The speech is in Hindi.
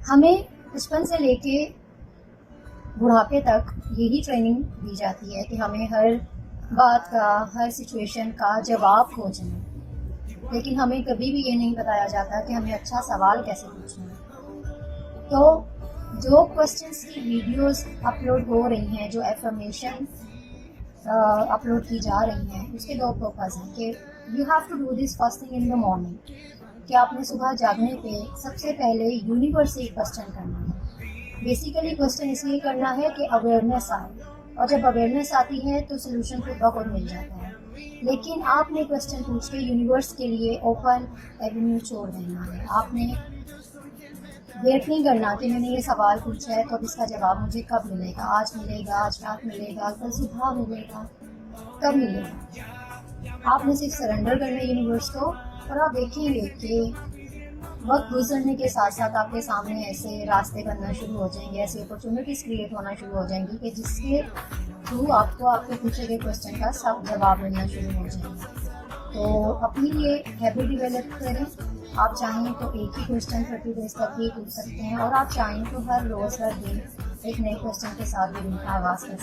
हमें बचपन से लेके बुढ़ापे तक यही ट्रेनिंग दी जाती है कि हमें हर बात का, हर सिचुएशन का जवाब खोजना है, लेकिन हमें कभी भी ये नहीं बताया जाता कि हमें अच्छा सवाल कैसे पूछना है। तो जो क्वेश्चंस की वीडियोस अपलोड हो रही हैं, जो एफर्मेशन अपलोड की जा रही हैं, उसके दो पर्पज़ हैं कि you have to do this first thing in the morning, कि आपने सुबह जागने पे सबसे पहले यूनिवर्स से क्वेश्चन करना है। बेसिकली क्वेश्चन इसलिए करना है कि अवेयरनेस आए, और जब अवेयरनेस आती है तो सोल्यूशन खुद ब खुद मिल जाता है। लेकिन आपने क्वेश्चन पूछ के यूनिवर्स के लिए ओपन एवेन्यू छोड़ देना है। आपने वेट नहीं करना कि मैंने ये सवाल पूछा है तो अब इसका जवाब मुझे कब मिलेगा, आज मिलेगा, आज रात मिलेगा, कल सुबह मिलेगा, कब मिलेगा। आपने सिर्फ सरेंडर करना है यूनिवर्स को, और आप देखेंगे कि वक्त गुजरने के साथ साथ आपके सामने ऐसे रास्ते बनना शुरू हो जाएंगे, ऐसी अपॉर्चुनिटीज़ क्रिएट होना शुरू हो जाएंगी कि जिसके थ्रू आपको आपके पूछे गए क्वेश्चन का सब जवाब मिलना शुरू हो जाएगा। तो अपनी ये हैबिट डेवलप करें। आप चाहें तो एक ही क्वेश्चन 30 डेज तक भी पूछ सकते हैं, और आप चाहें तो हर रोज़ हर दिन एक नए क्वेश्चन के साथ भी दिन का आगाज़ कर सकते हैं।